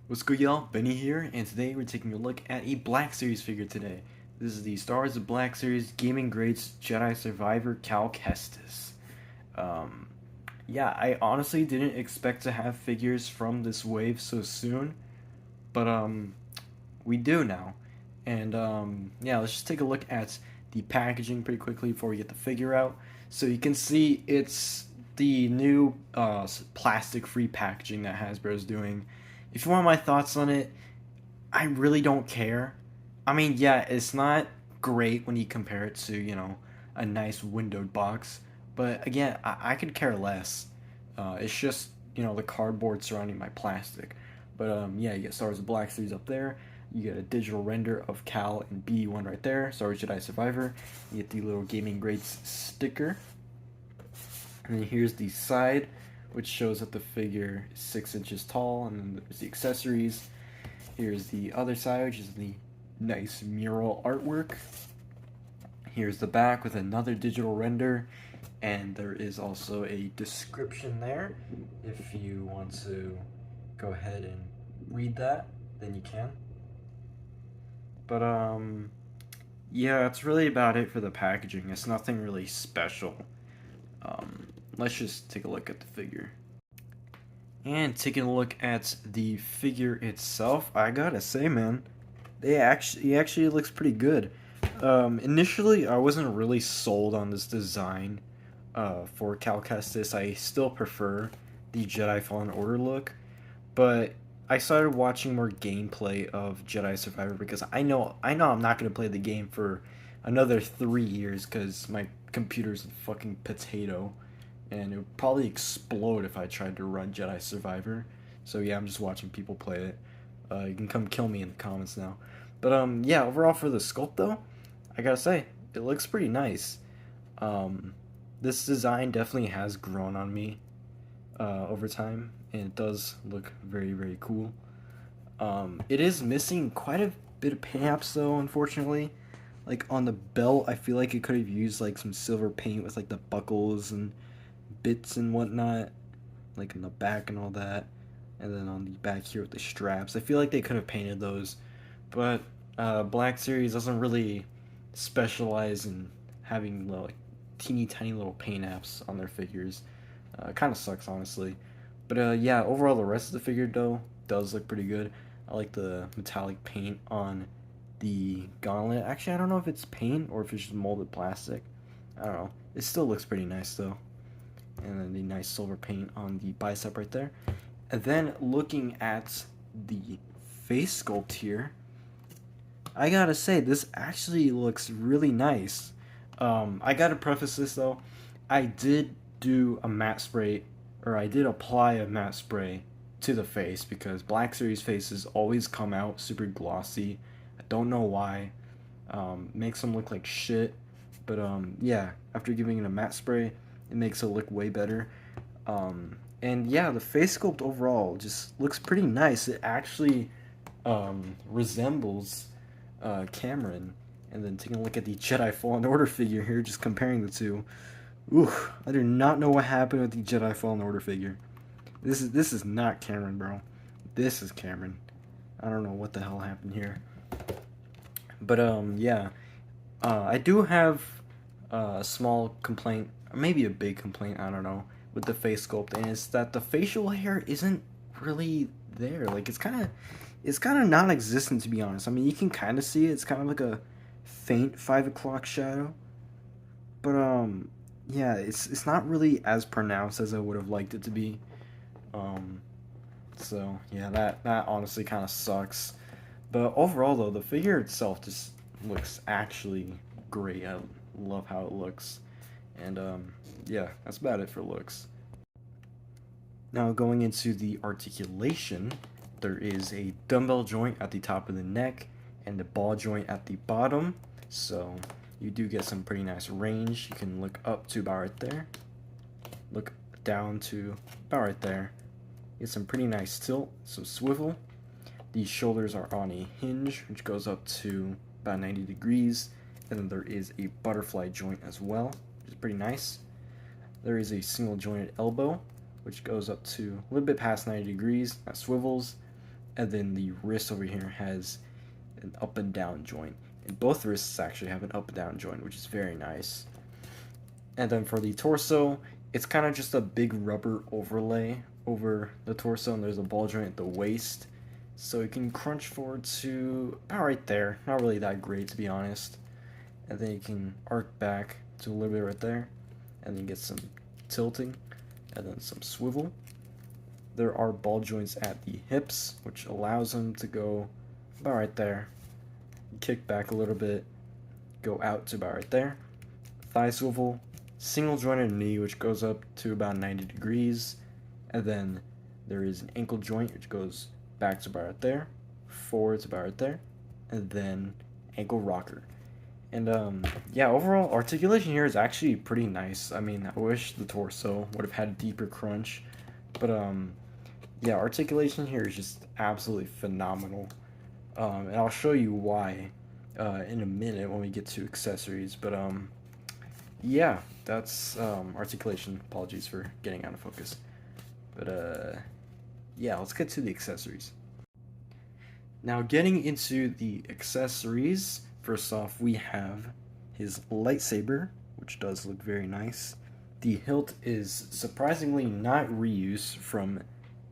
What's good, y'all? Benny here, and today we're taking a look at a Black Series figure today. This is the Star Wars Black Series Gaming Grades Jedi Survivor Cal Kestis. Um, yeah, I honestly didn't expect to have figures from this wave so soon, but we do now. And yeah, let's just take a look at the packaging pretty quickly before we get the figure out. So you can see it's the new plastic-free packaging that Hasbro's doing. If you want my thoughts on it, I really don't care. I mean, yeah, it's not great when you compare it to, a nice windowed box. But again, I could care less. It's just, the cardboard surrounding my plastic. But yeah, you get Star Wars Black Series up there. You get a digital render of Cal and BD1 right there. Star Wars Jedi Survivor. You get the little gaming grades sticker. And then here's the side, which shows that the figure is 6 inches tall. And then there's the accessories. Here's the other side, which is the nice mural artwork. Here's the back with another digital render, and there is also a description there. If you want to go ahead and read that, then you can. But yeah, that's really about it for the packaging. It's nothing really special. Let's just take a look at the figure. And taking a look at the figure itself, I gotta say, man, he actually looks pretty good. Initially, I wasn't really sold on this design for Cal Kestis. I still prefer the Jedi Fallen Order look, but I started watching more gameplay of Jedi Survivor because I know I'm not gonna play the game for another 3 years because my computer's a fucking potato and it would probably explode if I tried to run Jedi Survivor. So yeah, I'm just watching people play it. You can come kill me in the comments now. But yeah, overall for the sculpt though, I gotta say it looks pretty nice. This design definitely has grown on me over time, and it does look very very cool. It is missing quite a bit of paint though, unfortunately. Like on the belt, I feel like it could have used like some silver paint with like the buckles and bits and whatnot, like in the back and all that, and then on the back here with the straps. I feel like they could have painted those, but Black Series doesn't really specialize in having little, like teeny tiny little paint apps on their figures. Kind of sucks, honestly. But yeah, overall the rest of the figure though does look pretty good. I like the metallic paint on the gauntlet. Actually, I don't know if it's paint or if it's just molded plastic. I don't know. It still looks pretty nice though. And then the nice silver paint on the bicep right there. And then looking at the face sculpt here, I gotta say this actually looks really nice. I gotta preface this though, I did do a matte spray, or I did apply a matte spray to the face because Black Series faces always come out super glossy. I don't know why. Makes them look like shit. But yeah, after giving it a matte spray, it makes it look way better. And yeah, the face sculpt overall just looks pretty nice. It actually resembles Cameron. And then taking a look at the Jedi Fallen Order figure here, just comparing the two. Ooh, I do not know what happened with the Jedi Fallen Order figure. This is not Cameron, bro. This is Cameron. I don't know what the hell happened here. But yeah, I do have a small complaint, or maybe a big complaint, I don't know, with the face sculpt, and it's that the facial hair isn't really there. Like it's kind of non-existent, to be honest. I mean, you can kind of see it. It's kind of like a faint 5 o'clock shadow, but yeah, it's not really as pronounced as I would have liked it to be. Um, so yeah, that honestly kind of sucks. But overall, though, the figure itself just looks actually great. I love how it looks, and yeah, that's about it for looks. Now going into the articulation, there is a dumbbell joint at the top of the neck and a ball joint at the bottom. So you do get some pretty nice range. You can look up to about right there, look down to about right there. Get some pretty nice tilt, some swivel. These shoulders are on a hinge, which goes up to about 90 degrees. And then there is a butterfly joint as well, which is pretty nice. There is a single jointed elbow, which goes up to a little bit past 90 degrees. That swivels. and then the wrist over here has an up and down joint. And both wrists actually have an up and down joint, which is very nice. And then for the torso, it's kind of just a big rubber overlay over the torso, and there's a ball joint at the waist. So you can crunch forward to about right there. Not really that great, to be honest. And then you can arc back to a little bit right there, and then get some tilting, and then some swivel. There are ball joints at the hips, which allows them to go about right there. Kick back a little bit, go out to about right there. Thigh swivel, single jointed knee, which goes up to about 90 degrees, and then there is an ankle joint, which goes back to about right there, forward to about right there, and then ankle rocker. And yeah, overall articulation here is actually pretty nice. I mean, I wish the torso would have had a deeper crunch, but yeah, articulation here is just absolutely phenomenal. And I'll show you why in a minute when we get to accessories. But yeah, that's articulation. Apologies for getting out of focus. But yeah, let's get to the accessories. Now, getting into the accessories, first off, we have his lightsaber, which does look very nice. The hilt is surprisingly not reused from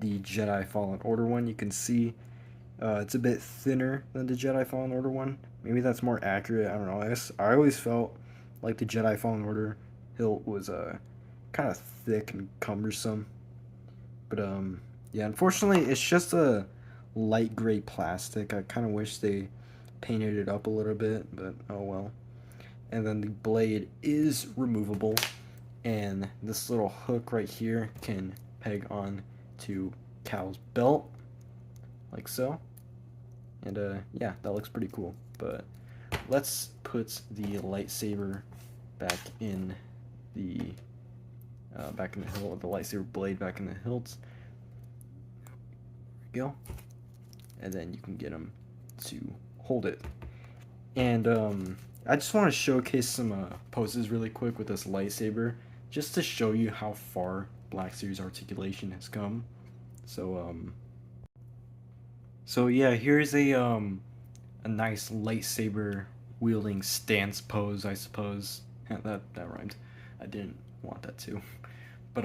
the Jedi Fallen Order one. You can see it's a bit thinner than the Jedi Fallen Order one. Maybe that's more accurate. I don't know. I always felt like the Jedi Fallen Order hilt was kind of thick and cumbersome. But yeah, unfortunately, it's just a light gray plastic. I kind of wish they painted it up a little bit, but oh well. And then the blade is removable, and this little hook right here can peg on to Cal's belt, like so. And yeah, that looks pretty cool. But let's put the lightsaber back in the hilt, the lightsaber blade back in the hilt. There we go. And then you can get him to hold it. And I just want to showcase some poses really quick with this lightsaber, just to show you how far Black Series articulation has come. So yeah, here's a nice lightsaber wielding stance pose, I suppose. that rhymed. I didn't want that to. But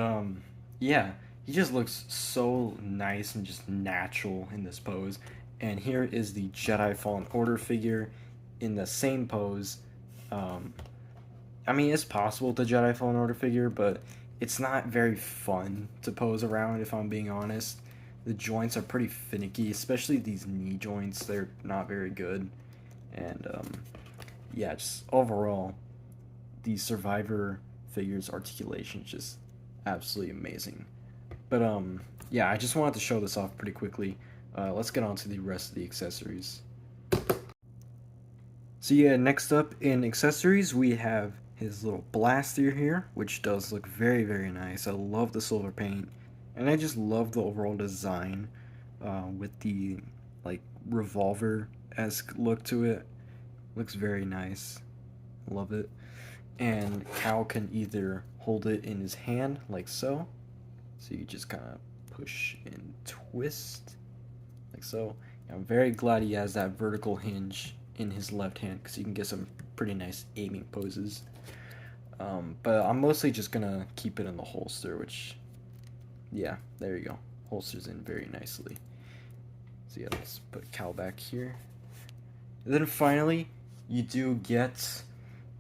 yeah, he just looks so nice and just natural in this pose. And here is the Jedi Fallen Order figure in the same pose. I mean, it's possible with the Jedi Fallen Order figure, but it's not very fun to pose around, if I'm being honest. The joints are pretty finicky, especially these knee joints. They're not very good. And yeah, just overall, the Survivor figure's articulation is just absolutely amazing. But yeah, I just wanted to show this off pretty quickly. Let's get on to the rest of the accessories. So yeah, next up in accessories, we have his little blaster here, which does look very, very nice. I love the silver paint, and I just love the overall design with the like revolver-esque look to it. Looks very nice. Love it. And Cal can either hold it in his hand like so. So you just kind of push and twist like so. I'm very glad he has that vertical hinge in his left hand, because you can get some pretty nice aiming poses. But I'm mostly just gonna keep it in the holster, which, yeah, there you go. Holsters in very nicely. So yeah, let's put Cal back here. And then finally, you do get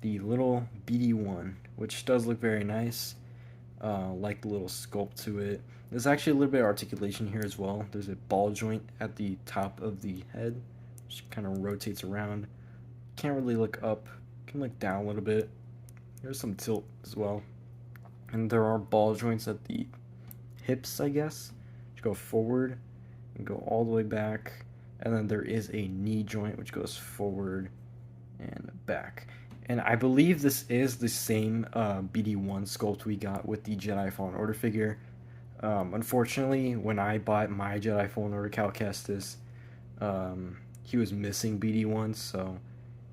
the little BD1, which does look very nice. Like the little sculpt to it. There's actually a little bit of articulation here as well. There's a ball joint at the top of the head, which kind of rotates around. Can't really look up. Can look down a little bit. There's some tilt as well. And there are ball joints at the hips, I guess, which go forward and go all the way back. And then there is a knee joint which goes forward and back. And I believe this is the same BD1 sculpt we got with the Jedi Fallen Order figure. Unfortunately, when I bought my Jedi Fallen Order Cal Kestis, he was missing BD1, so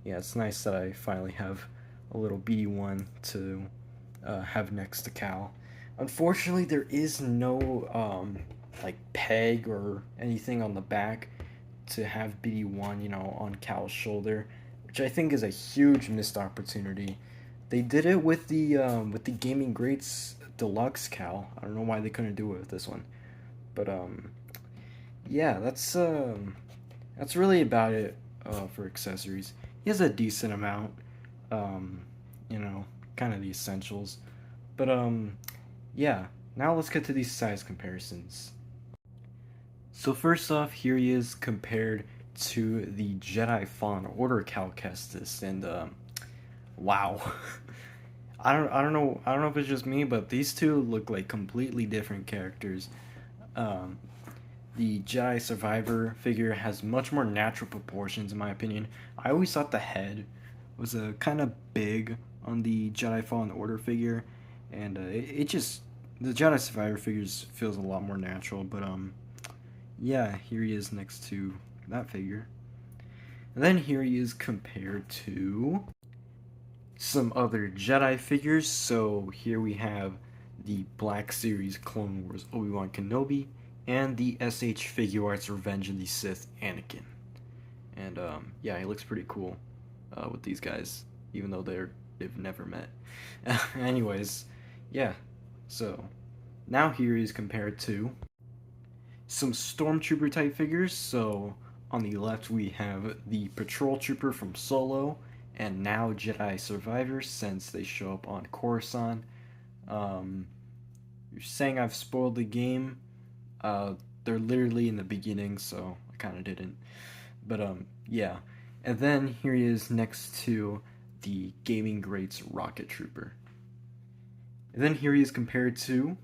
yeah, it's nice that I finally have a little BD1 to have next to Cal. Unfortunately, there is no like peg or anything on the back to have BD1, you know, on Cal's shoulder, which I think is a huge missed opportunity. They did it with the Gaming Greats Deluxe Cal. I don't know why they couldn't do it with this one, but yeah, that's really about it for accessories. He has a decent amount, you know, kind of the essentials, but yeah. Now let's get to these size comparisons. So first off, here he is compared to the Jedi Fallen Order Cal Kestis, and wow, I don't know if it's just me, but these two look like completely different characters. Um, the Jedi Survivor figure has much more natural proportions, in my opinion. I always thought the head was kind of big on the Jedi Fallen Order figure, and it just the Jedi Survivor figures feels a lot more natural. But yeah, here he is next to that figure. And then here he is compared to some other Jedi figures. So here we have the Black Series Clone Wars Obi-Wan Kenobi and the SH Figuarts Revenge of the Sith Anakin. And yeah, he looks pretty cool with these guys, even though they've never met. Anyways, yeah. So now here he's compared to some Stormtrooper type figures. So on the left we have the Patrol Trooper from Solo, and now Jedi Survivor since they show up on Coruscant. You're saying I've spoiled the game. They're literally in the beginning, so I kind of didn't. But yeah. And then here he is next to the Gaming Greats Rocket Trooper. And then here he is compared to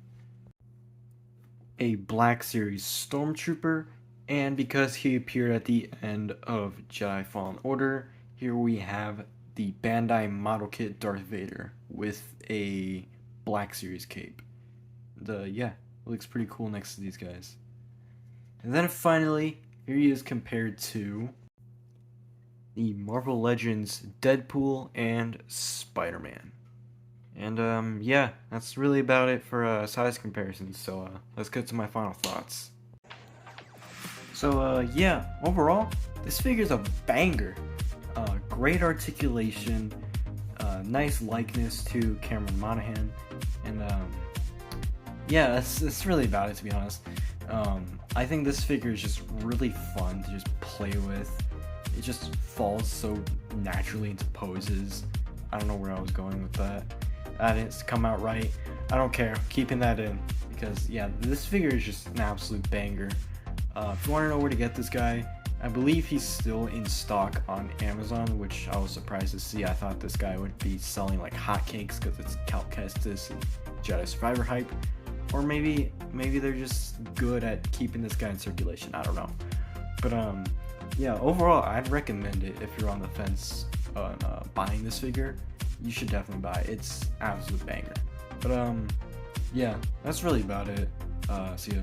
a Black Series Stormtrooper, and because he appeared at the end of Jedi Fallen Order, here we have the Bandai model kit Darth Vader with a Black Series cape. Yeah, it looks pretty cool next to these guys. And then finally, here he is compared to the Marvel Legends Deadpool and Spider-Man. And yeah, that's really about it for size comparisons. So let's get to my final thoughts. So yeah, overall, this figure's a banger. Great articulation, nice likeness to Cameron Monaghan, and yeah, that's really about it, to be honest. I think this figure is just really fun to just play with. It just falls so naturally into poses. I don't know where I was going with that. That didn't come out right. I don't care. Keeping that in, because yeah, this figure is just an absolute banger. If you want to know where to get this guy, I believe he's still in stock on Amazon, which I was surprised to see. I thought this guy would be selling like hotcakes because it's Cal Kestis and Jedi Survivor hype, or maybe they're just good at keeping this guy in circulation. I don't know, but yeah, overall I'd recommend it if you're on the fence on buying this figure. You should definitely buy it. It's absolute banger. But yeah, that's really about it. See ya.